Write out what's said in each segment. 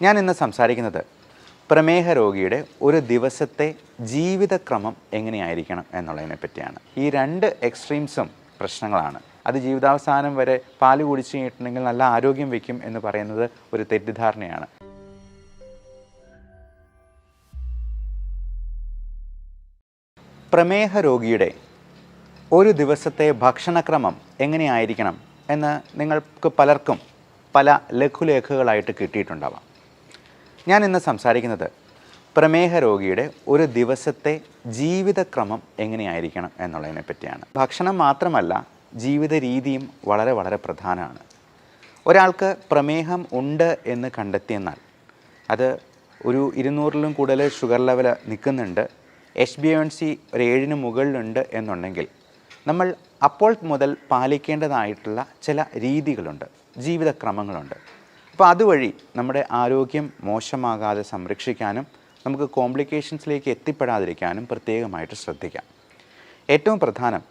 ഞാൻ ഇന്ന് സംസാരിക്കുന്നത് പ്രമേഹ രോഗിയുടെ ഒരു ദിവസത്തെ ജീവിതക്രമം എങ്ങനെയായിരിക്കണം എന്നുള്ളതിനെ പറ്റിയാണ്. ഈ രണ്ട് എക്സ്ട്രീംസും പ്രശ്നങ്ങളാണ്. അത് ജീവിതാവസാനം വരെ പാല് കുടിച്ചു കഴിഞ്ഞിട്ടുണ്ടെങ്കിൽ നല്ല ആരോഗ്യം വയ്ക്കും എന്ന് പറയുന്നത് ഒരു തെറ്റിദ്ധാരണയാണ്. പ്രമേഹ രോഗിയുടെ ഒരു ദിവസത്തെ ഭക്ഷണക്രമം എങ്ങനെയായിരിക്കണം എന്ന് നിങ്ങൾക്ക് പലർക്കും പല ലഘുലേഖകളായിട്ട് കിട്ടിയിട്ടുണ്ടാവാം. ഞാൻ ഇന്ന് സംസാരിക്കുന്നത് പ്രമേഹ രോഗിയുടെ ഒരു ദിവസത്തെ ജീവിതക്രമം എങ്ങനെയായിരിക്കണം എന്നുള്ളതിനെ പറ്റിയാണ്. ഭക്ഷണം മാത്രമല്ല, ജീവിത രീതിയും വളരെ വളരെ പ്രധാനമാണ്. ഒരാൾക്ക് പ്രമേഹം ഉണ്ട് എന്ന് കണ്ടെത്തിയെന്നാൽ അത് ഒരു 200-ലും കൂടുതൽ ഷുഗർ ലെവൽ നിൽക്കുന്നുണ്ട്, HbA1c ഒരു 7-ന് മുകളിലുണ്ട് എന്നുണ്ടെങ്കിൽ നമ്മൾ അപ്പോൾ മുതൽ പാലിക്കേണ്ടതായിട്ടുള്ള ചില രീതികളുണ്ട്, ജീവിതക്രമങ്ങളുണ്ട്. അപ്പോൾ അതുവഴി നമ്മുടെ ആരോഗ്യം മോശമാകാതെ സംരക്ഷിക്കാനും നമുക്ക് കോംപ്ലിക്കേഷൻസിലേക്ക് എത്തിപ്പെടാതിരിക്കാനും പ്രത്യേകമായിട്ട് ശ്രദ്ധിക്കാം. ഏറ്റവും പ്രധാനം,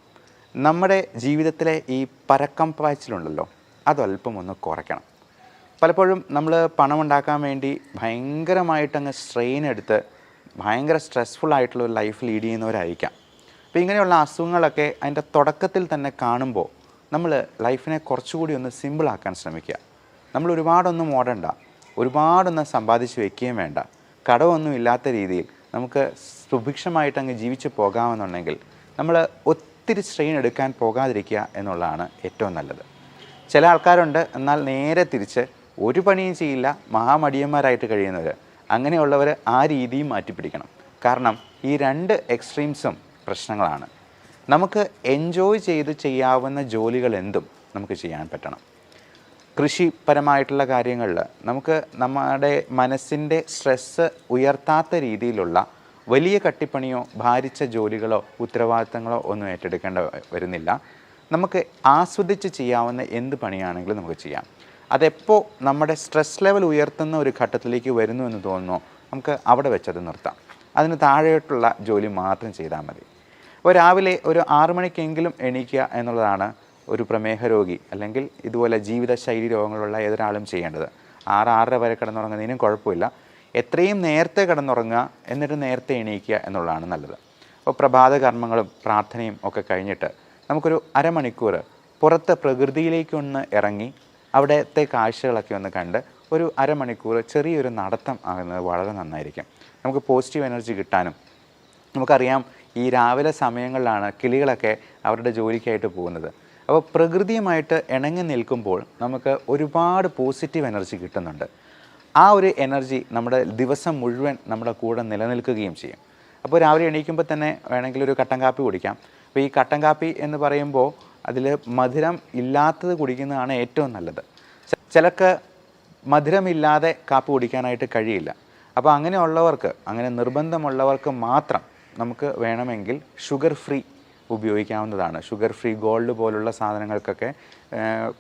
നമ്മുടെ ജീവിതത്തിലെ ഈ പരക്കം പാച്ചിലുണ്ടല്ലോ, അതല്പം ഒന്ന് കുറയ്ക്കണം. പലപ്പോഴും നമ്മൾ പണമുണ്ടാക്കാൻ വേണ്ടി ഭയങ്കരമായിട്ടങ്ങ് സ്ട്രെയിൻ എടുത്ത് ഭയങ്കര സ്ട്രെസ്ഫുള്ളായിട്ടുള്ള ഒരു ലൈഫ് ലീഡ് ചെയ്യുന്നവരായിരിക്കാം. അപ്പോൾ ഇങ്ങനെയുള്ള അസുഖങ്ങളൊക്കെ അതിൻ്റെ തുടക്കത്തിൽ തന്നെ കാണുമ്പോൾ നമ്മൾ ലൈഫിനെ കുറച്ചുകൂടി ഒന്ന് സിമ്പിളാക്കാൻ ശ്രമിക്കുക. നമ്മൾ ഒരുപാടൊന്നും ഓടണ്ട, ഒരുപാടൊന്നും സമ്പാദിച്ച് വയ്ക്കുകയും വേണ്ട, കടമൊന്നും ഇല്ലാത്ത രീതിയിൽ നമുക്ക് സുഭിക്ഷമായിട്ടങ്ങ് ജീവിച്ച് പോകാമെന്നുണ്ടെങ്കിൽ നമ്മൾ ഒത്തിരി സ്ട്രെയിൻ എടുക്കാൻ പോകാതിരിക്കുക എന്നുള്ളതാണ് ഏറ്റവും നല്ലത്. ചില ആൾക്കാരുണ്ട്, എന്നാൽ നേരെ തിരിച്ച് ഒരു പണിയും ചെയ്യില്ല, മഹാമടിയന്മാരായിട്ട് കഴിയുന്നവർ. അങ്ങനെയുള്ളവർ ആ രീതിയും മാറ്റിപ്പിടിക്കണം. കാരണം ഈ രണ്ട് എക്സ്ട്രീംസും പ്രശ്നങ്ങളാണ്. നമുക്ക് എൻജോയ് ചെയ്ത് ചെയ്യാവുന്ന ജോലികൾ എന്തും നമുക്ക് ചെയ്യാൻ പറ്റണം. കൃഷിപരമായിട്ടുള്ള കാര്യങ്ങളിൽ നമുക്ക് നമ്മുടെ മനസ്സിൻ്റെ സ്ട്രെസ്സ് ഉയർത്താത്ത രീതിയിലുള്ള വലിയ കട്ടിപ്പണിയോ ഭാരിച്ച ജോലികളോ ഉത്തരവാദിത്തങ്ങളോ ഒന്നും ഏറ്റെടുക്കേണ്ട വരുന്നില്ല. നമുക്ക് ആസ്വദിച്ച് ചെയ്യാവുന്ന എന്ത് പണിയാണെങ്കിലും നമുക്ക് ചെയ്യാം. അതെപ്പോൾ നമ്മുടെ സ്ട്രെസ് ലെവൽ ഉയർത്തുന്ന ഒരു ഘട്ടത്തിലേക്ക് വരുന്നു എന്ന് തോന്നുന്നു, നമുക്ക് അവിടെ വെച്ചത് നിർത്താം. അതിന് താഴെയുള്ള ജോലി മാത്രം ചെയ്താൽ മതി. അപ്പോൾ രാവിലെ ഒരു 6 മണിക്കെങ്കിലും എണീക്കുക എന്നുള്ളതാണ് ഒരു പ്രമേഹ രോഗി അല്ലെങ്കിൽ ഇതുപോലെ ജീവിതശൈലി രോഗങ്ങളുള്ള ഏതൊരാളും ചെയ്യേണ്ടത്. 6-6:30 വരെ കിടന്നുറങ്ങുന്നതിനും കുഴപ്പമില്ല. എത്രയും നേരത്തെ കിടന്നുറങ്ങുക, എന്നിട്ട് നേരത്തെ എണീക്കുക എന്നുള്ളതാണ് നല്ലത്. അപ്പോൾ പ്രഭാത കർമ്മങ്ങളും പ്രാർത്ഥനയും ഒക്കെ കഴിഞ്ഞിട്ട് നമുക്കൊരു അരമണിക്കൂർ പുറത്ത് പ്രകൃതിയിലേക്കൊന്ന് ഇറങ്ങി അവിടുത്തെ കാഴ്ചകളൊക്കെ ഒന്ന് കണ്ട് ഒരു അരമണിക്കൂർ ചെറിയൊരു നടത്തം ആകുന്നത് വളരെ നന്നായിരിക്കും. നമുക്ക് പോസിറ്റീവ് എനർജി കിട്ടാനും. നമുക്കറിയാം, ഈ രാവിലെ സമയങ്ങളിലാണ് കിളികളൊക്കെ അവരുടെ ജോലിക്കായിട്ട് പോകുന്നത്. അപ്പോൾ പ്രകൃതിയുമായിട്ട് ഇണങ്ങി നിൽക്കുമ്പോൾ നമുക്ക് ഒരുപാട് പോസിറ്റീവ് എനർജി കിട്ടുന്നുണ്ട്. ആ ഒരു എനർജി നമ്മുടെ ദിവസം മുഴുവൻ നമ്മുടെ കൂടെ നിലനിൽക്കുകയും ചെയ്യും. അപ്പോൾ രാവിലെ എണീക്കുമ്പോൾ തന്നെ വേണമെങ്കിൽ ഒരു കട്ടൻ കാപ്പി കുടിക്കാം. അപ്പോൾ ഈ കട്ടൻ കാപ്പി എന്ന് പറയുമ്പോൾ അതിൽ മധുരം ഇല്ലാത്തത് കുടിക്കുന്നതാണ് ഏറ്റവും നല്ലത്. ചിലർക്ക് മധുരമില്ലാതെ കാപ്പി കുടിക്കാനായിട്ട് കഴിയില്ല. അപ്പോൾ അങ്ങനെയുള്ളവർക്ക്, അങ്ങനെ നിർബന്ധമുള്ളവർക്ക് മാത്രം നമുക്ക് വേണമെങ്കിൽ ഷുഗർ ഫ്രീ ഉപയോഗിക്കാവുന്നതാണ്. ഷുഗർ ഫ്രീ ഗോൾഡ് പോലുള്ള സാധനങ്ങൾക്കൊക്കെ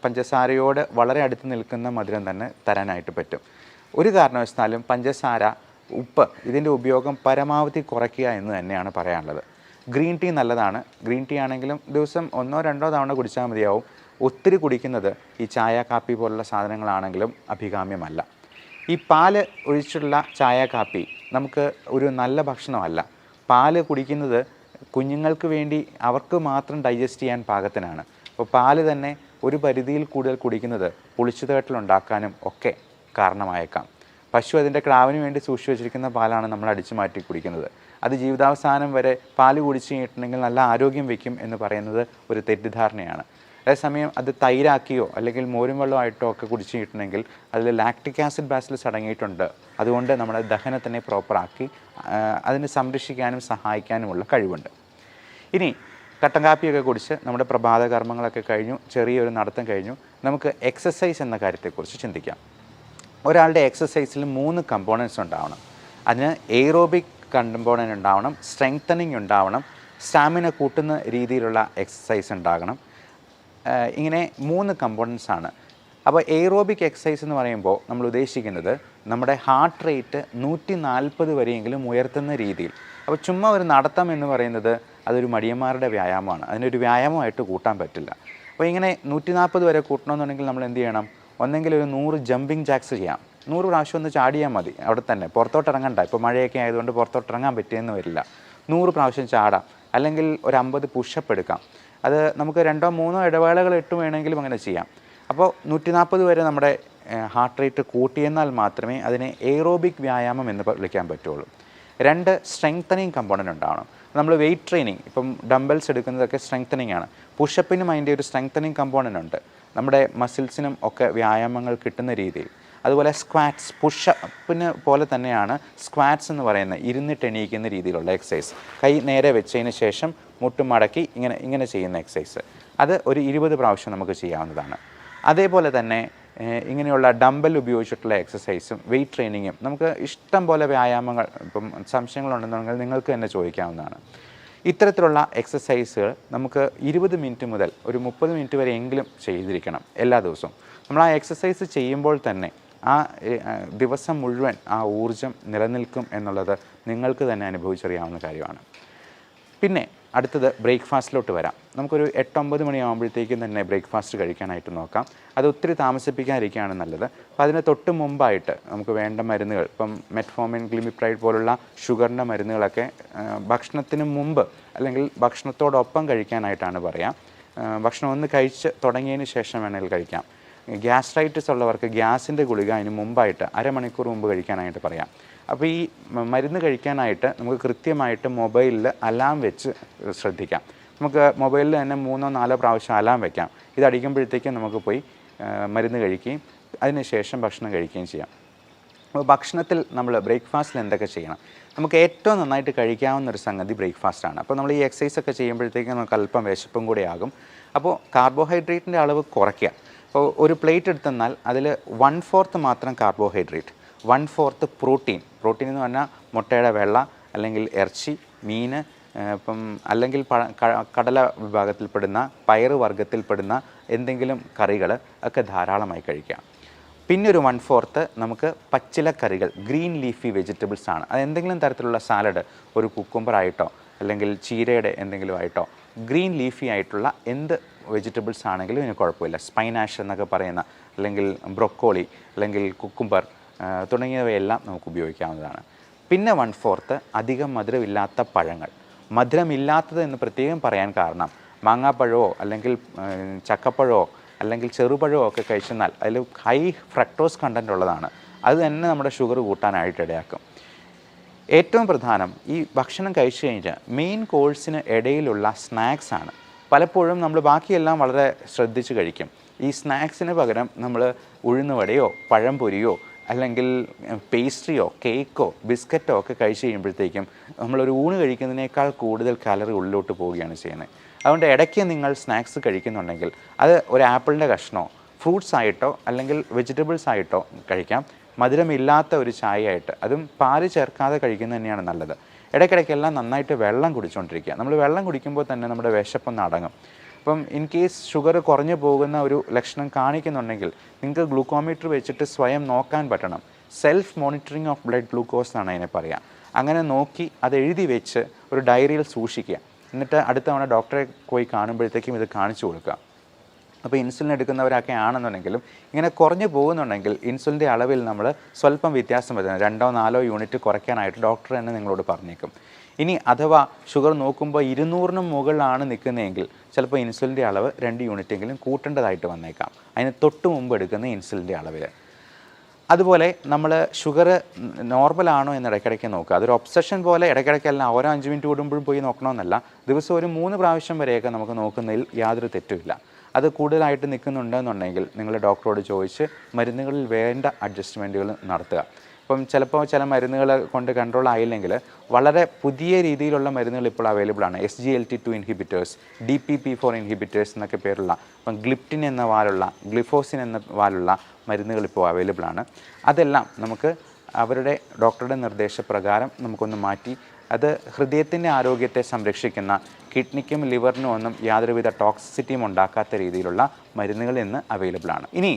പഞ്ചസാരയോട് വളരെ അടുത്ത് നിൽക്കുന്ന മധുരം തന്നെ തരാനായിട്ട് പറ്റും. ഒരു കാരണവശാലും പഞ്ചസാര, ഉപ്പ് ഇതിൻ്റെ ഉപയോഗം പരമാവധി കുറയ്ക്കുക എന്ന് തന്നെയാണ് പറയാനുള്ളത്. ഗ്രീൻ ടീ നല്ലതാണ്. ഗ്രീൻ ടീ ആണെങ്കിലും ദിവസം 1-2 തവണ കുടിച്ചാൽ മതിയാവും. ഒത്തിരി കുടിക്കുന്നത് ഈ ചായ കാപ്പി പോലുള്ള സാധനങ്ങളാണെങ്കിലും അഭികാമ്യമല്ല. ഈ പാല് ഒഴിച്ചുള്ള ചായ കാപ്പി നമുക്ക് ഒരു നല്ല ഭക്ഷണമല്ല. പാല് കുടിക്കുന്നത് കുഞ്ഞുങ്ങൾക്ക് വേണ്ടി അവർക്ക് മാത്രം ഡൈജസ്റ്റ് ചെയ്യാൻ പാകത്തിനാണ്. അപ്പോൾ പാല് തന്നെ ഒരു പരിധിയിൽ കൂടുതൽ കുടിക്കുന്നത് പുളിച്ചുതേട്ടലുണ്ടാക്കാനും ഒക്കെ കാരണമായേക്കാം. പശു അതിൻ്റെ ക്രാവിന് വേണ്ടി സൂക്ഷിച്ചു വെച്ചിരിക്കുന്ന പാലാണ് നമ്മൾ അടിച്ചു മാറ്റി കുടിക്കുന്നത്. അത് ജീവിതാവസാനം വരെ പാല് കുടിച്ചു കഴിഞ്ഞിട്ടുണ്ടെങ്കിൽ നല്ല ആരോഗ്യം വയ്ക്കും എന്ന് പറയുന്നത് ഒരു തെറ്റിദ്ധാരണയാണ്. അതേസമയം അത് തൈരാക്കിയോ അല്ലെങ്കിൽ മോരും വെള്ളമായിട്ടോ ഒക്കെ കുടിച്ചു കഴിഞ്ഞിട്ടുണ്ടെങ്കിൽ അതിൽ ലാക്റ്റിക് ആസിഡ് ബാസിലസ് അടങ്ങിയിട്ടുണ്ട്. അതുകൊണ്ട് നമ്മുടെ ദഹനത്തിനെ പ്രോപ്പറാക്കി അതിനെ സംരക്ഷിക്കാനും സഹായിക്കാനുമുള്ള കഴിവുണ്ട്. ഇനി കട്ടൻ കാപ്പിയൊക്കെ കുടിച്ച് നമ്മുടെ പ്രഭാത കർമ്മങ്ങളൊക്കെ കഴിഞ്ഞു, ചെറിയൊരു നടത്തം കഴിഞ്ഞു, നമുക്ക് എക്സസൈസ് എന്ന കാര്യത്തെക്കുറിച്ച് ചിന്തിക്കാം. ഒരാളുടെ എക്സസൈസിൽ 3 കമ്പോണൻസ് ഉണ്ടാവണം. അതിന് എയ്റോബിക് കമ്പോണൻ്റ് ഉണ്ടാവണം, സ്ട്രെങ്തനിങ് ഉണ്ടാവണം, സ്റ്റാമിന കൂട്ടുന്ന രീതിയിലുള്ള എക്സസൈസ് ഉണ്ടാകണം. ഇങ്ങനെ 3 കമ്പോണൻസ് ആണ്. അപ്പോൾ എയ്റോബിക് എക്സസൈസ് എന്ന് പറയുമ്പോൾ നമ്മൾ ഉദ്ദേശിക്കുന്നത് നമ്മുടെ ഹാർട്ട് റേറ്റ് 140 വരെയെങ്കിലും ഉയർത്തുന്ന രീതിയിൽ. അപ്പോൾ ചുമ്മാ ഒരു നടത്തം എന്ന് പറയുന്നത് അതൊരു മടിയന്മാരുടെ വ്യായാമമാണ്. അതിനൊരു വ്യായാമമായിട്ട് കൂട്ടാൻ പറ്റില്ല. അപ്പോൾ ഇങ്ങനെ 140 വരെ കൂട്ടണമെന്നുണ്ടെങ്കിൽ നമ്മൾ എന്ത് ചെയ്യണം? ഒന്നെങ്കിൽ ഒരു 100 ജമ്പിങ് ജാക്സ് ചെയ്യാം, 100 പ്രാവശ്യം ഒന്ന് ചാടിയാൽ മതി അവിടെ തന്നെ, പുറത്തോട്ട് ഇറങ്ങണ്ട. ഇപ്പോൾ മഴയൊക്കെ ആയതുകൊണ്ട് പുറത്തോട്ട് ഇറങ്ങാൻ പറ്റിയെന്ന് വരില്ല. 100 പ്രാവശ്യം ചാടാം, അല്ലെങ്കിൽ ഒരു 50 പുഷപ്പ് എടുക്കാം. അത് നമുക്ക് 2-3 ഇടവേളകൾ ഇട്ട് വേണമെങ്കിലും അങ്ങനെ ചെയ്യാം. അപ്പോൾ 140 വരെ നമ്മുടെ ഹാർട്ട് റേറ്റ് കൂട്ടിയെന്നാൽ മാത്രമേ അതിനെ എയ്റോബിക് വ്യായാമം എന്ന് വിളിക്കാൻ പറ്റുള്ളൂ. 2 സ്ട്രെങ്തനിങ് കമ്പോണൻ്റ് ഉണ്ടാവണം. നമ്മൾ വെയിറ്റ് ട്രെയിനിങ്, ഇപ്പം ഡംബൽസ് എടുക്കുന്നതൊക്കെ സ്ട്രെങ്തനിങ് ആണ്. പുഷപ്പിനും അതിൻ്റെ ഒരു സ്ട്രെങ്തനിങ് കമ്പോണൻ്റ് ഉണ്ട്, നമ്മുടെ മസിൽസിനും ഒക്കെ വ്യായാമങ്ങൾ കിട്ടുന്ന രീതിയിൽ. അതുപോലെ സ്ക്വാറ്റ്സ്, പുഷപ്പിന് പോലെ തന്നെയാണ് സ്ക്വാറ്റ്സ് എന്ന് പറയുന്നത്, ഇരുന്നിട്ട് എണീക്കുന്ന രീതിയിലുള്ള എക്സസൈസ്. കൈ നേരെ വെച്ചതിന് ശേഷം മുട്ടും മടക്കി ഇങ്ങനെ ചെയ്യുന്ന എക്സസൈസ്. അത് ഒരു 20 പ്രാവശ്യം നമുക്ക് ചെയ്യാവുന്നതാണ്. അതേപോലെ തന്നെ ഇങ്ങനെയുള്ള ഡംബൽ ഉപയോഗിച്ചിട്ടുള്ള എക്സസൈസും വെയിറ്റ് ട്രെയിനിങ്ങും നമുക്ക് ഇഷ്ടം പോലെ വ്യായാമങ്ങൾ, ഇപ്പം സംശയങ്ങളുണ്ടെന്നുണ്ടെങ്കിൽ നിങ്ങൾക്ക് തന്നെ ചോദിക്കാവുന്നതാണ്. ഇത്തരത്തിലുള്ള എക്സസൈസുകൾ നമുക്ക് 20 മിനിറ്റ് മുതൽ ഒരു 30 മിനിറ്റ് വരെ എങ്കിലും ചെയ്തിരിക്കണം എല്ലാ ദിവസവും. നമ്മൾ ആ എക്സസൈസ് ചെയ്യുമ്പോൾ തന്നെ ആ ദിവസം മുഴുവൻ ആ ഊർജം നിലനിൽക്കും എന്നുള്ളത് നിങ്ങൾക്ക് തന്നെ അനുഭവിച്ചറിയാവുന്ന കാര്യമാണ്. പിന്നെ അടുത്തത് ബ്രേക്ക്ഫാസ്റ്റിലോട്ട് വരാം. നമുക്കൊരു 8-9 മണിയാകുമ്പോഴത്തേക്കും തന്നെ ബ്രേക്ക്ഫാസ്റ്റ് കഴിക്കാനായിട്ട് നോക്കാം. അത് ഒത്തിരി താമസിപ്പിക്കാതിരിക്കുകയാണ് നല്ലത്. അപ്പോൾ അതിന് തൊട്ട് മുമ്പായിട്ട് നമുക്ക് വേണ്ട മരുന്നുകൾ, ഇപ്പം മെറ്റ്ഫോമിൻ, ഗ്ലിമിപ്രൈഡ് പോലുള്ള ഷുഗറിൻ്റെ മരുന്നുകളൊക്കെ ഭക്ഷണത്തിന് മുമ്പ് അല്ലെങ്കിൽ ഭക്ഷണത്തോടൊപ്പം കഴിക്കാനായിട്ടാണ് പറയാം. ഭക്ഷണം ഒന്ന് കഴിച്ച് തുടങ്ങിയതിന് ശേഷം വേണമെങ്കിൽ കഴിക്കാം. ഗ്യാസ്ട്രൈറ്റിസ് ഉള്ളവർക്ക് ഗ്യാസിൻ്റെ ഗുളിക അതിന് മുമ്പായിട്ട് അരമണിക്കൂർ മുമ്പ് കഴിക്കാനായിട്ട് പറയാം. അപ്പോൾ ഈ മരുന്ന് കഴിക്കാനായിട്ട് നമുക്ക് കൃത്യമായിട്ട് മൊബൈലിൽ അലാം വെച്ച് ശ്രദ്ധിക്കാം. നമുക്ക് മൊബൈലിൽ തന്നെ 3-4 പ്രാവശ്യം അലാം വയ്ക്കാം. ഇതടിക്കുമ്പോഴത്തേക്കും നമുക്ക് പോയി മരുന്ന് കഴിക്കുകയും അതിനുശേഷം ഭക്ഷണം കഴിക്കുകയും ചെയ്യാം. അപ്പോൾ ഭക്ഷണത്തിൽ നമ്മൾ ബ്രേക്ക്ഫാസ്റ്റിൽ എന്തൊക്കെ ചെയ്യണം? നമുക്ക് ഏറ്റവും നന്നായിട്ട് കഴിക്കാവുന്ന ഒരു സംഗതി ബ്രേക്ക്ഫാസ്റ്റാണ്. അപ്പോൾ നമ്മൾ ഈ എക്സസൈസൊക്കെ ചെയ്യുമ്പോഴത്തേക്കും നമുക്ക് അല്പം വിശപ്പും കൂടെ ആകും. അപ്പോൾ കാർബോഹൈഡ്രേറ്റിൻ്റെ അളവ് കുറയ്ക്കുക. അപ്പോൾ ഒരു പ്ലേറ്റ് എടുത്തെന്നാൽ അതിൽ 1/4 മാത്രം കാർബോഹൈഡ്രേറ്റ്, 1/4 പ്രോട്ടീൻ എന്ന് പറഞ്ഞാൽ മുട്ടയുടെ വെള്ള, അല്ലെങ്കിൽ ഇറച്ചി, മീൻ, ഇപ്പം അല്ലെങ്കിൽ കടല വിഭാഗത്തിൽപ്പെടുന്ന പയറ് വർഗ്ഗത്തിൽപ്പെടുന്ന എന്തെങ്കിലും കറികൾ ഒക്കെ ധാരാളമായി കഴിക്കാം. പിന്നെ ഒരു 1/4 നമുക്ക് പച്ചിലക്കറികൾ, ഗ്രീൻ ലീഫി വെജിറ്റബിൾസ് ആണ്. അത് എന്തെങ്കിലും തരത്തിലുള്ള സാലഡ്, ഒരു കുക്കുംബറായിട്ടോ അല്ലെങ്കിൽ ചീരയുടെ എന്തെങ്കിലും ആയിട്ടോ, ഗ്രീൻ ലീഫി ആയിട്ടുള്ള എന്ത് വെജിറ്റബിൾസ് ആണെങ്കിലും ഇതിന് കുഴപ്പമില്ല. സ്പൈനാഷ് എന്നൊക്കെ പറയുന്ന, അല്ലെങ്കിൽ ബ്രൊക്കോളി, അല്ലെങ്കിൽ കുക്കുംബർ തുടങ്ങിയവയെല്ലാം നമുക്ക് ഉപയോഗിക്കാവുന്നതാണ്. പിന്നെ 1/4 അധികം മധുരമില്ലാത്ത പഴങ്ങൾ. മധുരമില്ലാത്തത് എന്ന് പ്രത്യേകം പറയാൻ കാരണം മാങ്ങാപ്പഴമോ അല്ലെങ്കിൽ ചക്കപ്പഴമോ അല്ലെങ്കിൽ ചെറുപഴമോ ഒക്കെ കഴിച്ചെന്നാൽ അതിൽ ഹൈ ഫ്രക്ടോസ് കണ്ടൻറ്റ് ഉള്ളതാണ്. അത് തന്നെ നമ്മുടെ ഷുഗർ കൂട്ടാനായിട്ട് ഇടയാക്കും. ഏറ്റവും പ്രധാനം ഈ ഭക്ഷണം കഴിച്ചു കഴിഞ്ഞാൽ മെയിൻ കോഴ്സിന് ഇടയിലുള്ള സ്നാക്സാണ്. പലപ്പോഴും നമ്മൾ ബാക്കിയെല്ലാം വളരെ ശ്രദ്ധിച്ച് കഴിക്കും. ഈ സ്നാക്സിന് പകരം നമ്മൾ ഉഴുന്നുവടയോ പഴംപൊരിയോ അല്ലെങ്കിൽ പേസ്ട്രിയോ കേക്കോ ബിസ്ക്കറ്റോ ഒക്കെ കഴിച്ച് കഴിയുമ്പോഴത്തേക്കും നമ്മളൊരു ഊണ് കഴിക്കുന്നതിനേക്കാൾ കൂടുതൽ കാലറി ഉള്ളിലോട്ട് പോവുകയാണ് ചെയ്യുന്നത്. അതുകൊണ്ട് ഇടയ്ക്ക് നിങ്ങൾ സ്നാക്സ് കഴിക്കുന്നുണ്ടെങ്കിൽ അത് ഒരു ആപ്പിളിൻ്റെ കഷ്ണമോ ഫ്രൂട്ട്സ് ആയിട്ടോ അല്ലെങ്കിൽ വെജിറ്റബിൾസ് ആയിട്ടോ കഴിക്കാം. മധുരമില്ലാത്ത ഒരു ചായയായിട്ട്, അതും പാല് ചേർക്കാതെ കഴിക്കുന്നത് തന്നെയാണ് നല്ലത്. ഇടയ്ക്കിടയ്ക്കെല്ലാം നന്നായിട്ട് വെള്ളം കുടിച്ചുകൊണ്ടിരിക്കുക. നമ്മൾ വെള്ളം കുടിക്കുമ്പോൾ തന്നെ നമ്മുടെ വിശപ്പൊന്ന് അടങ്ങും. അപ്പം ഇൻ കേസ് ഷുഗർ കുറഞ്ഞു പോകുന്ന ഒരു ലക്ഷണം കാണിക്കുന്നുണ്ടെങ്കിൽ നിങ്ങൾക്ക് ഗ്ലൂക്കോമീറ്റർ വെച്ചിട്ട് സ്വയം നോക്കാൻ പറ്റണം. Self monitoring of blood glucose എന്നാണ് അതിനെ പറയുക. അങ്ങനെ നോക്കി അത് എഴുതി വെച്ച് ഒരു ഡയറിയിൽ സൂക്ഷിക്കുക. എന്നിട്ട് അടുത്ത തവണ ഡോക്ടറെ പോയി കാണുമ്പോഴത്തേക്കും ഇത് കാണിച്ചു കൊടുക്കുക. അപ്പോൾ ഇൻസുലിൻ എടുക്കുന്നവരൊക്കെ ആണെന്നുണ്ടെങ്കിലും ഇങ്ങനെ കുറഞ്ഞു പോകുന്നുണ്ടെങ്കിൽ ഇൻസുലിൻ്റെ അളവിൽ നമ്മൾ സ്വല്പം വ്യത്യാസം വരുന്നത് 2-4 യൂണിറ്റ് കുറയ്ക്കാനായിട്ട് ഡോക്ടർ തന്നെ നിങ്ങളോട് പറഞ്ഞേക്കും. ഇനി അഥവാ ഷുഗർ നോക്കുമ്പോൾ 200-ന് മുകളിലാണ് നിൽക്കുന്നതെങ്കിൽ ചിലപ്പോൾ ഇൻസുലിൻ്റെ അളവ് 2 യൂണിറ്റെങ്കിലും കൂട്ടേണ്ടതായിട്ട് വന്നേക്കാം, അതിന് തൊട്ട് മുമ്പ് എടുക്കുന്ന ഇൻസുലിൻ്റെ അളവിൽ. അതുപോലെ നമ്മൾ ഷുഗർ നോർമലാണോ എന്ന് ഇടയ്ക്കിടയ്ക്ക് നോക്കുക. അതൊരു ഒബ്സഷൻ പോലെ ഇടയ്ക്കിടയ്ക്കെല്ലാം ഓരോ 5 മിനിറ്റ് കൂടുമ്പോഴും പോയി നോക്കണമെന്നല്ല. ദിവസം ഒരു 3 പ്രാവശ്യം വരെയൊക്കെ നമുക്ക് നോക്കുന്നതിൽ യാതൊരു തെറ്റുമില്ല. അത് കൂടുതലായിട്ട് നിൽക്കുന്നുണ്ടെന്നുണ്ടെങ്കിൽ നിങ്ങൾ ഡോക്ടറോട് ചോദിച്ച് മരുന്നുകളിൽ വേണ്ട അഡ്ജസ്റ്റ്മെൻറ്റുകൾ നടത്തുക. ഇപ്പം ചിലപ്പോൾ ചില മരുന്നുകൾ കൊണ്ട് കൺട്രോൾ ആയില്ലെങ്കിൽ വളരെ പുതിയ രീതിയിലുള്ള മരുന്നുകൾ ഇപ്പോൾ അവൈലബിൾ ആണ്. SGLT2 ഇൻഹിബിറ്റേഴ്സ്, DPP4 ഇൻഹിബിറ്റേഴ്സ് എന്നൊക്കെ പേരുള്ള, ഇപ്പം ഗ്ലിപ്റ്റിൻ എന്ന വാലുള്ള, ഗ്ലിഫോസിൻ എന്ന വാലുള്ള മരുന്നുകൾ ഇപ്പോൾ അവൈലബിൾ ആണ്. അതെല്ലാം നമുക്ക് അവരുടെ ഡോക്ടറുടെ നിർദ്ദേശപ്രകാരം നമുക്കൊന്ന് മാറ്റി അത് ഹൃദയത്തിൻ്റെ ആരോഗ്യത്തെ സംരക്ഷിക്കുന്ന, കിഡ്നിക്കും ലിവറിനും ഒന്നും യാതൊരുവിധ ടോക്സിസിറ്റിയും ഉണ്ടാക്കാത്ത രീതിയിലുള്ള മരുന്നുകൾ ഇന്ന് അവൈലബിൾ ആണ്. ഇനി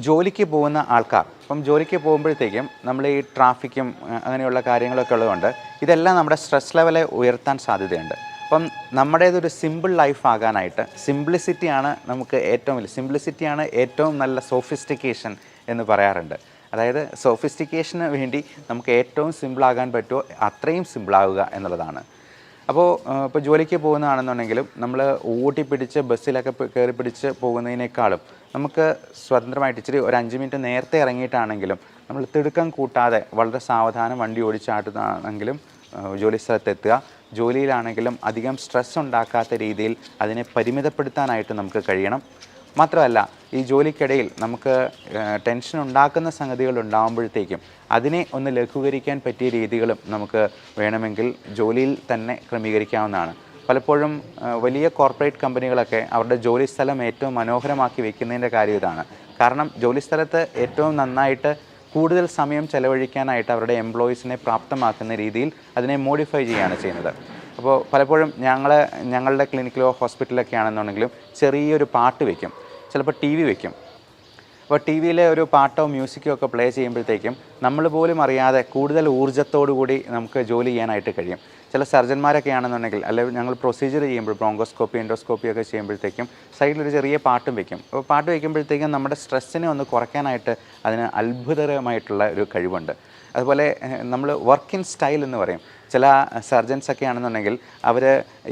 ജോലിക്ക് പോകുന്ന ആൾക്കാർ, ഇപ്പം ജോലിക്ക് പോകുമ്പോഴത്തേക്കും നമ്മൾ ഈ ട്രാഫിക്കും അങ്ങനെയുള്ള കാര്യങ്ങളൊക്കെ ഉള്ളതുകൊണ്ട് ഇതെല്ലാം നമ്മുടെ സ്ട്രെസ് ലെവലെ ഉയർത്താൻ സാധ്യതയുണ്ട്. അപ്പം നമ്മുടേതൊരു സിമ്പിൾ ലൈഫ് ആകാനായിട്ട് സിംപ്ലിസിറ്റിയാണ് നമുക്ക് ഏറ്റവും വലിയ, സിംപ്ലിസിറ്റിയാണ് ഏറ്റവും നല്ല സോഫിസ്റ്റിക്കേഷൻ എന്ന് പറയാറുണ്ട്. അതായത് സോഫിസ്റ്റിക്കേഷന് വേണ്ടി നമുക്ക് ഏറ്റവും സിമ്പിളാകാൻ പറ്റുമോ അത്രയും സിമ്പിളാവുക എന്നുള്ളതാണ്. അപ്പോൾ ഇപ്പോൾ ജോലിക്ക് പോകുന്നതാണെന്നുണ്ടെങ്കിലും നമ്മൾ ഓട്ടിപ്പിടിച്ച് ബസ്സിലൊക്കെ കയറി പിടിച്ച് പോകുന്നതിനേക്കാളും നമുക്ക് സ്വതന്ത്രമായിട്ട് ഇച്ചിരി ഒരു 5 മിനിറ്റ് നേരത്തെ ഇറങ്ങിയിട്ടാണെങ്കിലും നമ്മൾ തിടുക്കം കൂട്ടാതെ വളരെ സാവധാനം വണ്ടി ഓടിച്ചാട്ടുന്നതാണെങ്കിലും ജോലി സ്ഥലത്തെത്തുക. ജോലിയിലാണെങ്കിലും അധികം സ്ട്രെസ് ഉണ്ടാക്കാത്ത രീതിയിൽ അതിനെ പരിമിതപ്പെടുത്താനായിട്ട് നമുക്ക് കഴിയണം. മാത്രമല്ല ഈ ജോലിക്കിടയിൽ നമുക്ക് ടെൻഷൻ ഉണ്ടാക്കുന്ന സംഗതികൾ ഉണ്ടാകുമ്പോഴത്തേക്കും അതിനെ ഒന്ന് ലഘൂകരിക്കാൻ പറ്റിയ രീതികളും നമുക്ക് വേണമെങ്കിൽ ജോലിയിൽ തന്നെ ക്രമീകരിക്കാവുന്നതാണ്. പലപ്പോഴും വലിയ കോർപ്പറേറ്റ് കമ്പനികളൊക്കെ അവരുടെ ജോലി സ്ഥലം ഏറ്റവും മനോഹരമാക്കി വെക്കുന്നതിൻ്റെ കാര്യം ഇതാണ്. കാരണം ജോലിസ്ഥലത്ത് ഏറ്റവും നന്നായിട്ട് കൂടുതൽ സമയം ചെലവഴിക്കാനായിട്ട് അവരുടെ എംപ്ലോയീസിനെ പ്രാപ്തമാക്കുന്ന രീതിയിൽ അതിനെ മോഡിഫൈ ചെയ്യുകയാണ് ചെയ്യുന്നത്. അപ്പോൾ പലപ്പോഴും ഞങ്ങളുടെ ക്ലിനിക്കിലോ ഹോസ്പിറ്റലിലൊക്കെ ആണെന്നുണ്ടെങ്കിലും ചെറിയൊരു പാട്ട് വയ്ക്കും, ചിലപ്പോൾ ടി വി വയ്ക്കും. അപ്പോൾ ടി വിയിലെ ഒരു പാട്ടോ മ്യൂസിക്കോ ഒക്കെ പ്ലേ ചെയ്യുമ്പോഴത്തേക്കും നമ്മൾ പോലും അറിയാതെ കൂടുതൽ ഊർജ്ജത്തോടു കൂടി നമുക്ക് ജോലി ചെയ്യാനായിട്ട് കഴിയും. ചില സർജന്മാരൊക്കെ ആണെന്നുണ്ടെങ്കിൽ അല്ലെങ്കിൽ ഞങ്ങൾ പ്രൊസീജിയർ ചെയ്യുമ്പോൾ ബ്രോങ്കോസ്കോപ്പി എൻഡോസ്കോപ്പി ഒക്കെ ചെയ്യുമ്പോഴത്തേക്കും സൈഡിലൊരു ചെറിയ പാട്ടും വയ്ക്കും. അപ്പോൾ പാട്ട് വയ്ക്കുമ്പോഴത്തേക്കും നമ്മുടെ സ്ട്രെസ്സിനെ ഒന്ന് കുറയ്ക്കാനായിട്ട് അതിന് അത്ഭുതകരമായിട്ടുള്ള ഒരു കഴിവുണ്ട്. അതുപോലെ നമ്മൾ വർക്ക് ഇൻ സ്റ്റൈൽ എന്ന് പറയും. ചില സർജൻസൊക്കെ ആണെന്നുണ്ടെങ്കിൽ അവർ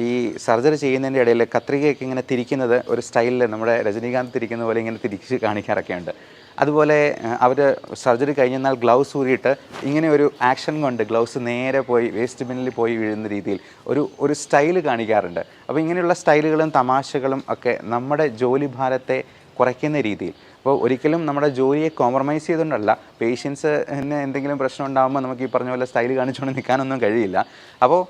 ഈ സർജറി ചെയ്യുന്നതിൻ്റെ ഇടയിൽ കത്രികയൊക്കെ ഇങ്ങനെ തിരിക്കുന്നത് ഒരു സ്റ്റൈലിൽ നമ്മുടെ രജനീകാന്ത് തിരിക്കുന്ന പോലെ ഇങ്ങനെ തിരിച്ച് കാണിക്കാറൊക്കെ ഉണ്ട്. അതുപോലെ അവർ സർജറി കഴിഞ്ഞെന്നാൽ ഗ്ലൗസ് ഊരിയിട്ട് ഇങ്ങനെ ഒരു ആക്ഷൻ കൊണ്ട് ഗ്ലൗസ് നേരെ പോയി വേസ്റ്റ് ബിന്നിൽ പോയി വീഴുന്ന രീതിയിൽ ഒരു സ്റ്റൈൽ കാണിക്കാറുണ്ട്. അപ്പോൾ ഇങ്ങനെയുള്ള സ്റ്റൈലുകളും തമാശകളും ഒക്കെ നമ്മുടെ ജോലി ഭാരത്തെ കുറയ്ക്കുന്ന രീതിയിൽ, അപ്പോൾ ഒരിക്കലും നമ്മുടെ ജോലിയെ കോംപ്രമൈസ് ചെയ്തുകൊണ്ടല്ല, പേഷ്യൻസിന് എന്തെങ്കിലും പ്രശ്നം ഉണ്ടാകുമ്പോൾ നമുക്ക് ഈ പറഞ്ഞ പോലെ സ്റ്റൈൽ കാണിച്ചുകൊണ്ട് നിൽക്കാനൊന്നും കഴിയില്ല. അപ്പോൾ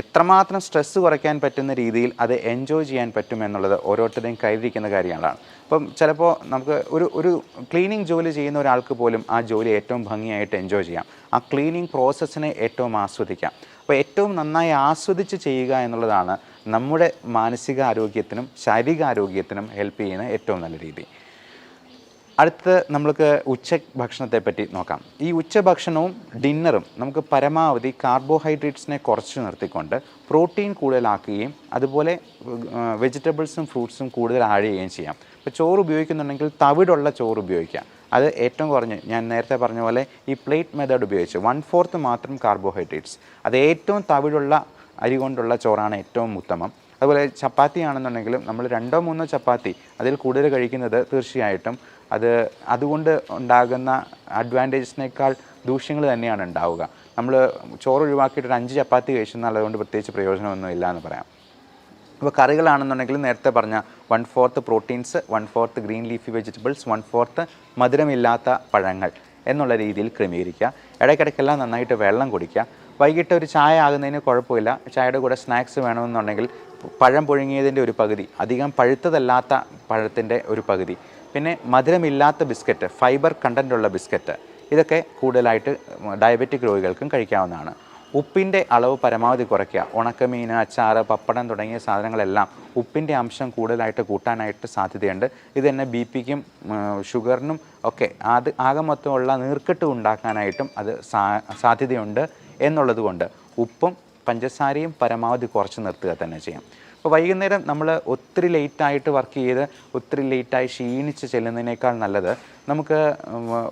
എത്രമാത്രം സ്ട്രെസ്സ് കുറയ്ക്കാൻ പറ്റുന്ന രീതിയിൽ അത് എൻജോയ് ചെയ്യാൻ പറ്റുമെന്നുള്ളത് ഓരോരുത്തരുടെയും കയ്യിലിരിക്കുന്ന കാര്യങ്ങളാണ്. അപ്പം ചിലപ്പോൾ നമുക്ക് ഒരു ക്ലീനിങ് ജോലി ചെയ്യുന്ന ഒരാൾക്ക് പോലും ആ ജോലി ഏറ്റവും ഭംഗിയായിട്ട് എൻജോയ് ചെയ്യാം, ആ ക്ലീനിങ് പ്രോസസ്സിനെ ഏറ്റവും ആസ്വദിക്കാം. അപ്പോൾ ഏറ്റവും നന്നായി ആസ്വദിച്ച് ചെയ്യുക എന്നുള്ളതാണ് നമ്മുടെ മാനസികാരോഗ്യത്തിനും ശാരീരികാരോഗ്യത്തിനും ഹെൽപ്പ് ചെയ്യുന്ന ഏറ്റവും നല്ല രീതി. അടുത്ത് നമുക്ക് ഉച്ചഭക്ഷണത്തെ പറ്റി നോക്കാം. ഈ ഉച്ചഭക്ഷണവും ഡിന്നറും നമുക്ക് പരമാവധി കാർബോഹൈഡ്രേറ്റ്സിനെ കുറച്ച് നിർത്തിക്കൊണ്ട് പ്രോട്ടീൻ കൂടുതലാക്കുകയും അതുപോലെ വെജിറ്റബിൾസും ഫ്രൂട്ട്സും കൂടുതൽ ആഡ് ചെയ്യുകയും ചെയ്യാം. ഇപ്പോൾ ചോറ് ഉപയോഗിക്കുന്നുണ്ടെങ്കിൽ തവിടുള്ള ചോറ് ഉപയോഗിക്കാം. അത് ഏറ്റവും കുറഞ്ഞ് ഞാൻ നേരത്തെ പറഞ്ഞ പോലെ ഈ പ്ലേറ്റ് മെത്തേഡ് ഉപയോഗിച്ച് 1/4 മാത്രം കാർബോഹൈഡ്രേറ്റ്സ്, അത് ഏറ്റവും തവിടുള്ള അരി കൊണ്ടുള്ള ചോറാണ് ഏറ്റവും ഉത്തമം. അതുപോലെ ചപ്പാത്തി ആണെന്നുണ്ടെങ്കിലും നമ്മൾ 2-3 ചപ്പാത്തി അതിൽ കൂടുതൽ കഴിക്കുന്നത് തീർച്ചയായിട്ടും അതുകൊണ്ട് ഉണ്ടാകുന്ന അഡ്വാൻറ്റേജസിനേക്കാൾ ദൂഷ്യങ്ങൾ തന്നെയാണ് ഉണ്ടാവുക. നമ്മൾ ചോറ് ഒഴിവാക്കിയിട്ട് 5 ചപ്പാത്തി കഴിച്ചെന്നാൽ അതുകൊണ്ട് പ്രത്യേകിച്ച് പ്രയോജനമൊന്നും ഇല്ല എന്ന് പറയാം. അപ്പോൾ കറികളാണെന്നുണ്ടെങ്കിൽ നേരത്തെ പറഞ്ഞ 1/4 പ്രോട്ടീൻസ്, 1/4 ഗ്രീൻ ലീഫി വെജിറ്റബിൾസ്, 1/4 മധുരമില്ലാത്ത പഴങ്ങൾ എന്നുള്ള രീതിയിൽ ക്രമീകരിക്കുക. ഇടയ്ക്കിടയ്ക്കെല്ലാം നന്നായിട്ട് വെള്ളം കുടിക്കുക. വൈകിട്ട് ഒരു ചായ ആകുന്നതിന് കുഴപ്പമില്ല. ചായയുടെ കൂടെ സ്നാക്സ് വേണമെന്നുണ്ടെങ്കിൽ പഴം പുഴുങ്ങിയതിൻ്റെ ഒരു പകുതി, അധികം പഴുത്തതല്ലാത്ത പഴത്തിൻ്റെ ഒരു പകുതി, പിന്നെ മധുരമില്ലാത്ത ബിസ്ക്കറ്റ്, ഫൈബർ കണ്ടൻറ്റുള്ള ബിസ്ക്കറ്റ്, ഇതൊക്കെ കൂടുതലായിട്ട് ഡയബറ്റിക് രോഗികൾക്കും കഴിക്കാവുന്നതാണ്. ഉപ്പിൻ്റെ അളവ് പരമാവധി കുറയ്ക്കുക. ഉണക്കമീൻ, അച്ചാറ്, പപ്പടം തുടങ്ങിയ സാധനങ്ങളെല്ലാം ഉപ്പിൻ്റെ അംശം കൂടുതലായിട്ട് കൂട്ടാനായിട്ട് സാധ്യതയുണ്ട്. ഇത് തന്നെ BP-ക്കും ഷുഗറിനും ഒക്കെ ആകെ മൊത്തമുള്ള നീർക്കെട്ട് ഉണ്ടാക്കാനായിട്ടും അത് സാധ്യതയുണ്ട് എന്നുള്ളത് കൊണ്ട് ഉപ്പും പഞ്ചസാരയും പരമാവധി കുറച്ച് നിർത്തുക തന്നെ ചെയ്യാം. അപ്പോൾ വൈകുന്നേരം നമ്മൾ ഒത്തിരി ലേറ്റായിട്ട് വർക്ക് ചെയ്ത് ഒത്തിരി ലേറ്റായി ക്ഷീണിച്ച് ചെല്ലുന്നതിനേക്കാൾ നല്ലത് നമുക്ക്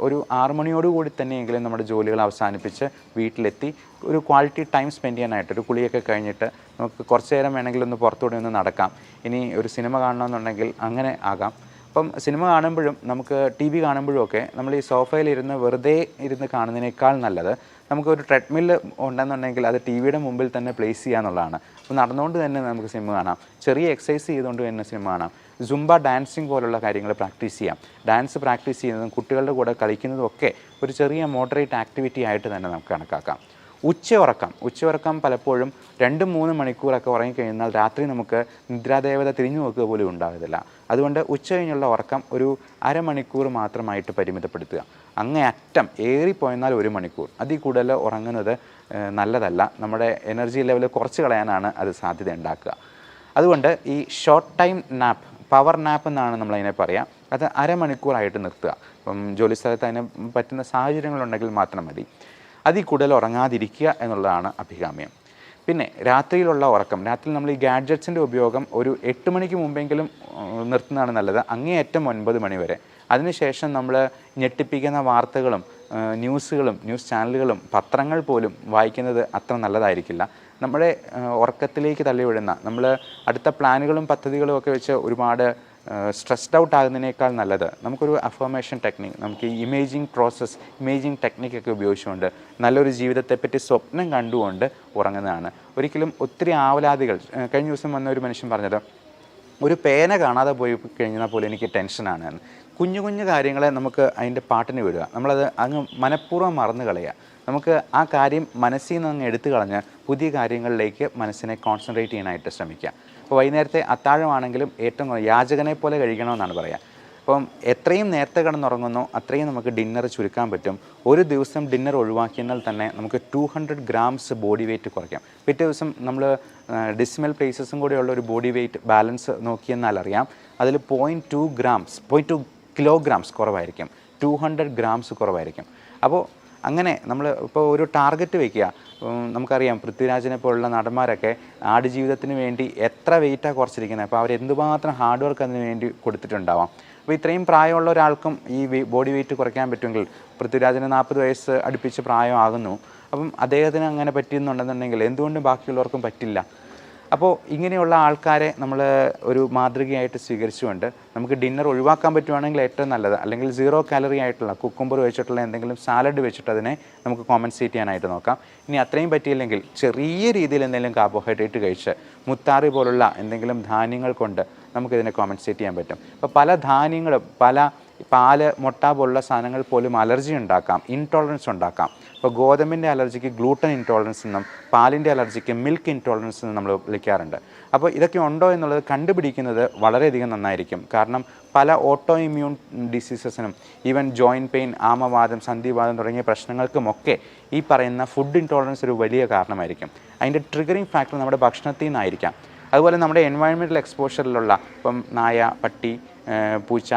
ഒരു 6 മണിയോടുകൂടി തന്നെയെങ്കിലും നമ്മുടെ ജോലികൾ അവസാനിപ്പിച്ച് വീട്ടിലെത്തി ഒരു ക്വാളിറ്റി ടൈം സ്പെൻഡ് ചെയ്യാനായിട്ട്, ഒരു കുളിയൊക്കെ കഴിഞ്ഞിട്ട് നമുക്ക് കുറച്ച് നേരം വേണമെങ്കിൽ ഒന്ന് പുറത്തുകൂടി ഒന്ന് നടക്കാം. ഇനി ഒരു സിനിമ കാണണമെന്നുണ്ടെങ്കിൽ അങ്ങനെ ആകാം. അപ്പം സിനിമ കാണുമ്പോഴും നമുക്ക് TV കാണുമ്പോഴും ഒക്കെ നമ്മൾ ഈ സോഫയിലിരുന്ന് വെറുതെ ഇരുന്ന് കാണുന്നതിനേക്കാൾ നല്ലത് നമുക്കൊരു ട്രെഡ്മില്ല് ഉണ്ടെന്നുണ്ടെങ്കിൽ അത് TVയുടെ മുമ്പിൽ തന്നെ പ്ലേസ് ചെയ്യുക എന്നുള്ളതാണ്. അപ്പോൾ നടന്നുകൊണ്ട് തന്നെ നമുക്ക് സിനിമ കാണാം, ചെറിയ എക്സസൈസ് ചെയ്തുകൊണ്ട് തന്നെ സിനിമ കാണാം. സുംബ ഡാൻസിങ് പോലുള്ള കാര്യങ്ങൾ പ്രാക്ടീസ് ചെയ്യാം. ഡാൻസ് പ്രാക്ടീസ് ചെയ്യുന്നതും കുട്ടികളുടെ കൂടെ കളിക്കുന്നതും ഒക്കെ ഒരു ചെറിയ മോഡറേറ്റ് ആക്ടിവിറ്റി ആയിട്ട് തന്നെ നമുക്ക് കണക്കാക്കാം. ഉച്ചയുറക്കം പലപ്പോഴും 2-3 മണിക്കൂറൊക്കെ ഉറങ്ങിക്കഴിഞ്ഞാൽ രാത്രി നമുക്ക് നിദ്രാദേവത തിരിഞ്ഞു നോക്കുക പോലും ഉണ്ടാകുന്നില്ല. അതുകൊണ്ട് ഉച്ച കഴിഞ്ഞുള്ള ഉറക്കം ഒരു അരമണിക്കൂർ മാത്രമായിട്ട് പരിമിതപ്പെടുത്തുക. അങ്ങേയറ്റം ഏറിപ്പോയെന്നാൽ 1 മണിക്കൂർ, അതിൽ കൂടുതൽ ഉറങ്ങുന്നത് നല്ലതല്ല. നമ്മുടെ എനർജി ലെവൽ കുറച്ച് കളയാനാണ് അത് സാധ്യത ഉണ്ടാക്കുക. അതുകൊണ്ട് ഈ short time nap, power nap എന്നാണ് നമ്മളതിനെ പറയുക, അത് അരമണിക്കൂറായിട്ട് നിർത്തുക. ഇപ്പം ജോലി സ്ഥലത്ത് അതിന് പറ്റുന്ന സാഹചര്യങ്ങളുണ്ടെങ്കിൽ മാത്രം മതി. അതിൽ കൂടുതൽ ഉറങ്ങാതിരിക്കുക എന്നുള്ളതാണ് അഭികാമ്യം. പിന്നെ രാത്രിയിലുള്ള ഉറക്കം, രാത്രി നമ്മൾ ഈ ഗാഡ്ജറ്റ്സിൻ്റെ ഉപയോഗം ഒരു 8 മണിക്ക് മുമ്പെങ്കിലും നിർത്തുന്നതാണ് നല്ലത്, അങ്ങേയറ്റം 9 മണി വരെ. അതിനുശേഷം നമ്മൾ ഞെട്ടിപ്പിക്കുന്ന വാർത്തകളും ന്യൂസുകളും ന്യൂസ് ചാനലുകളും പത്രങ്ങൾ പോലും വായിക്കുന്നത് അത്ര നല്ലതായിരിക്കില്ല. നമ്മുടെ ഉറക്കത്തിലേക്ക് തള്ളിവിടുന്ന, നമ്മൾ അടുത്ത പ്ലാനുകളും പദ്ധതികളും ഒക്കെ വെച്ച് ഒരുപാട് സ്ട്രെസ്ഡ് ഔട്ട് ആകുന്നതിനേക്കാൾ നല്ലത് നമുക്കൊരു അഫർമേഷൻ ടെക്നിക്ക്, നമുക്ക് ഈ ഇമേജിങ് ടെക്നിക്കൊക്കെ ഉപയോഗിച്ചുകൊണ്ട് നല്ലൊരു ജീവിതത്തെപ്പറ്റി സ്വപ്നം കണ്ടുകൊണ്ട് ഉറങ്ങുന്നതാണ്. ഒരിക്കലും ഒത്തിരി ആവലാതികൾ, കഴിഞ്ഞ ദിവസം വന്ന ഒരു മനുഷ്യൻ പറഞ്ഞത്, ഒരു പേന കാണാതെ പോയി കഴിഞ്ഞാൽ പോലും എനിക്ക് ടെൻഷനാണ് എന്ന്. കുഞ്ഞു കുഞ്ഞു കാര്യങ്ങളെ നമുക്ക് അതിൻ്റെ പാട്ടിന് വിടുക, നമ്മളത് അങ്ങ് മനഃപൂർവ്വം മറന്നു കളയുക. നമുക്ക് ആ കാര്യം മനസ്സിൽ നിന്ന് അങ്ങ് എടുത്തു കളഞ്ഞ് പുതിയ കാര്യങ്ങളിലേക്ക് മനസ്സിനെ കോൺസെൻട്രേറ്റ് ചെയ്യാനായിട്ട് ശ്രമിക്കുക. അപ്പോൾ വൈകുന്നേരത്തെ അത്താഴമാണെങ്കിലും ഏറ്റവും യാചകനെ പോലെ കഴിക്കണമെന്നാണ് പറയുക. അപ്പം എത്രയും നേരത്തെ കിടന്നുറങ്ങുന്നോ അത്രയും നമുക്ക് ഡിന്നർ ചുരുക്കാൻ പറ്റും. ഒരു ദിവസം ഡിന്നർ ഒഴിവാക്കിയാൽ തന്നെ നമുക്ക് 200 ഗ്രാംസ് ബോഡി വെയിറ്റ് കുറയ്ക്കാം. പിറ്റേ ദിവസം നമ്മൾ ഡെസിമൽ പ്ലേസസും കൂടെയുള്ള ഒരു ബോഡി വെയിറ്റ് ബാലൻസ് നോക്കിയെന്നാൽ അറിയാം, അതിൽ 0.2 കിലോഗ്രാംസ് കുറവായിരിക്കും, 200 ഗ്രാംസ് കുറവായിരിക്കും. അപ്പോൾ അങ്ങനെ നമ്മൾ ഇപ്പോൾ ഒരു ടാർഗറ്റ് വയ്ക്കുക. നമുക്കറിയാം പൃഥ്വിരാജിനെ പോലുള്ള നടന്മാരൊക്കെ ആടുജീവിതത്തിന് വേണ്ടി എത്ര വെയിറ്റാണ് കുറച്ചിരിക്കുന്നത്. അപ്പോൾ അവർ എന്തുമാത്രം ഹാർഡ് വർക്ക് അതിന് വേണ്ടി കൊടുത്തിട്ടുണ്ടാവാം. അപ്പോൾ ഇത്രയും പ്രായമുള്ള ഒരാൾക്കും ഈ ബോഡി വെയിറ്റ് കുറയ്ക്കാൻ പറ്റുമെങ്കിൽ, പൃഥ്വിരാജിന് 40 വയസ്സ് അടുപ്പിച്ച് പ്രായമാകുന്നു, അപ്പം അദ്ദേഹത്തിന് അങ്ങനെ പറ്റിയെന്നുണ്ടെന്നുണ്ടെങ്കിൽ എന്തുകൊണ്ടും ബാക്കിയുള്ളവർക്കും പറ്റില്ല. അപ്പോൾ ഇങ്ങനെയുള്ള ആൾക്കാരെ നമ്മൾ ഒരു മാതൃകയായിട്ട് സ്വീകരിച്ചുകൊണ്ട് നമുക്ക് ഡിന്നർ ഒഴിവാക്കാൻ പറ്റുവാണെങ്കിൽ ഏറ്റവും നല്ലത്. അല്ലെങ്കിൽ 0 കാലറി ആയിട്ടുള്ള കുക്കുംബർ വെച്ചിട്ടുള്ള എന്തെങ്കിലും സാലഡ് വെച്ചിട്ട് അതിനെ നമുക്ക് കോമ്പൻസേറ്റ് ചെയ്യാനായിട്ട് നോക്കാം. ഇനി അത്രയും പറ്റിയില്ലെങ്കിൽ ചെറിയ രീതിയിൽ എന്തെങ്കിലും കാർബോഹൈഡ്രേറ്റ് കഴിച്ച് മുത്താറി പോലുള്ള എന്തെങ്കിലും ധാന്യങ്ങൾ കൊണ്ട് നമുക്കിതിനെ കോമ്പൻസേറ്റ് ചെയ്യാൻ പറ്റും. അപ്പോൾ പല ധാന്യങ്ങളും, പാല്, മുട്ട പോലുള്ള സാധനങ്ങൾ പോലും അലർജി ഉണ്ടാക്കാം, ഇൻടോളറൻസ് ഉണ്ടാക്കാം. ഇപ്പോൾ ഗോതമ്പിൻ്റെ അലർജിക്ക് ഗ്ലൂട്ടൻ ഇൻടോളറൻസ് എന്നും പാലിൻ്റെ അലർജിക്ക് മിൽക്ക് ഇൻടോളറൻസ് എന്നും നമ്മൾ വിളിക്കാറുണ്ട്. അപ്പോൾ ഇതൊക്കെ ഉണ്ടോ എന്നുള്ളത് കണ്ടുപിടിക്കുന്നത് വളരെയധികം നന്നായിരിക്കും. കാരണം പല ഓട്ടോ ഇമ്മ്യൂൺ ഡിസീസസിനും, ഈവൻ ജോയിൻറ്റ് പെയിൻ, ആമവാദം, സന്ധിവാദം തുടങ്ങിയ പ്രശ്നങ്ങൾക്കുമൊക്കെ ഈ പറയുന്ന ഫുഡ് ഇൻടോളറൻസ് ഒരു വലിയ കാരണമായിരിക്കും. അതിൻ്റെ ട്രിഗറിങ് ഫാക്ടർ നമ്മുടെ ഭക്ഷണത്തിൽ നിന്നായിരിക്കാം. അതുപോലെ നമ്മുടെ എൻവയൺമെൻറ്റൽ എക്സ്പോഷറിലുള്ള ഇപ്പം നായ, പട്ടി, പൂച്ച,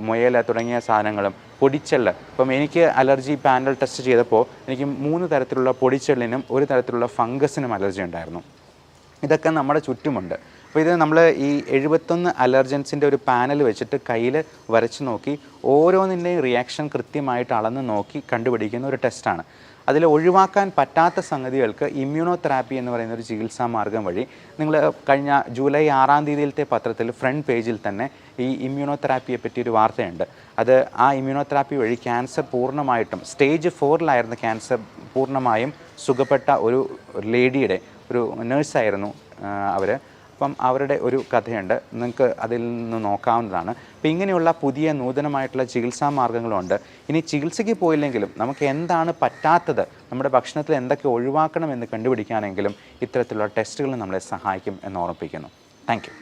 മുയൽ തുടങ്ങിയ സാധനങ്ങളും പൊടിച്ചെള്ള്. ഇപ്പം എനിക്ക് അലർജി പാനൽ ടെസ്റ്റ് ചെയ്തപ്പോൾ എനിക്ക് 3 തരത്തിലുള്ള പൊടിച്ചെള്ളിനും 1 തരത്തിലുള്ള ഫംഗസിനും അലർജി ഉണ്ടായിരുന്നു. ഇതൊക്കെ നമ്മുടെ ചുറ്റുമുണ്ട്. അപ്പോൾ ഇത് നമ്മൾ ഈ 71 അലർജൻസിൻ്റെ ഒരു പാനൽ വെച്ചിട്ട് കയ്യിൽ വരച്ച് നോക്കി ഓരോന്നിൻ്റെയും റിയാക്ഷൻ കൃത്യമായിട്ട് അളന്ന് നോക്കി കണ്ടുപിടിക്കുന്ന ഒരു ടെസ്റ്റാണ്. അതിൽ ഒഴിവാക്കാൻ പറ്റാത്ത സംഗതികൾക്ക് ഇമ്മ്യൂണോതെറാപ്പി എന്ന് പറയുന്ന ഒരു ചികിത്സാ മാർഗം വഴി, നിങ്ങൾ കഴിഞ്ഞ ജൂലൈ 6-ാം തീയതിയിലത്തെ പത്രത്തിൽ ഫ്രണ്ട് പേജിൽ തന്നെ ഈ ഇമ്മ്യൂണോതെറാപ്പിയെ പറ്റിയൊരു വാർത്തയുണ്ട്. അത് ആ ഇമ്മ്യൂണോതെറാപ്പി വഴി ക്യാൻസർ പൂർണ്ണമായിട്ടും, സ്റ്റേജ് 4-ലായിരുന്ന ക്യാൻസർ പൂർണ്ണമായും സുഖപ്പെട്ട ഒരു ലേഡിയുടെ, ഒരു നേഴ്സായിരുന്നു അവർ. അപ്പം അവരുടെ ഒരു കഥയുണ്ട്, നിങ്ങൾക്ക് അതിൽ നിന്ന് നോക്കാവുന്നതാണ്. അപ്പോൾ ഇങ്ങനെയുള്ള പുതിയ നൂതനമായിട്ടുള്ള ചികിത്സാ മാർഗ്ഗങ്ങളുണ്ട്. ഇനി ചികിത്സയ്ക്ക് പോയില്ലെങ്കിലും നമുക്ക് എന്താണ് പറ്റാത്തത്, നമ്മുടെ ഭക്ഷണത്തിൽ എന്തൊക്കെ ഒഴിവാക്കണം എന്ന് കണ്ടുപിടിക്കാനെങ്കിലും ഇത്തരത്തിലുള്ള ടെസ്റ്റുകൾ നമ്മളെ സഹായിക്കും എന്ന് ഓർമ്മിപ്പിക്കുന്നു. Thank you.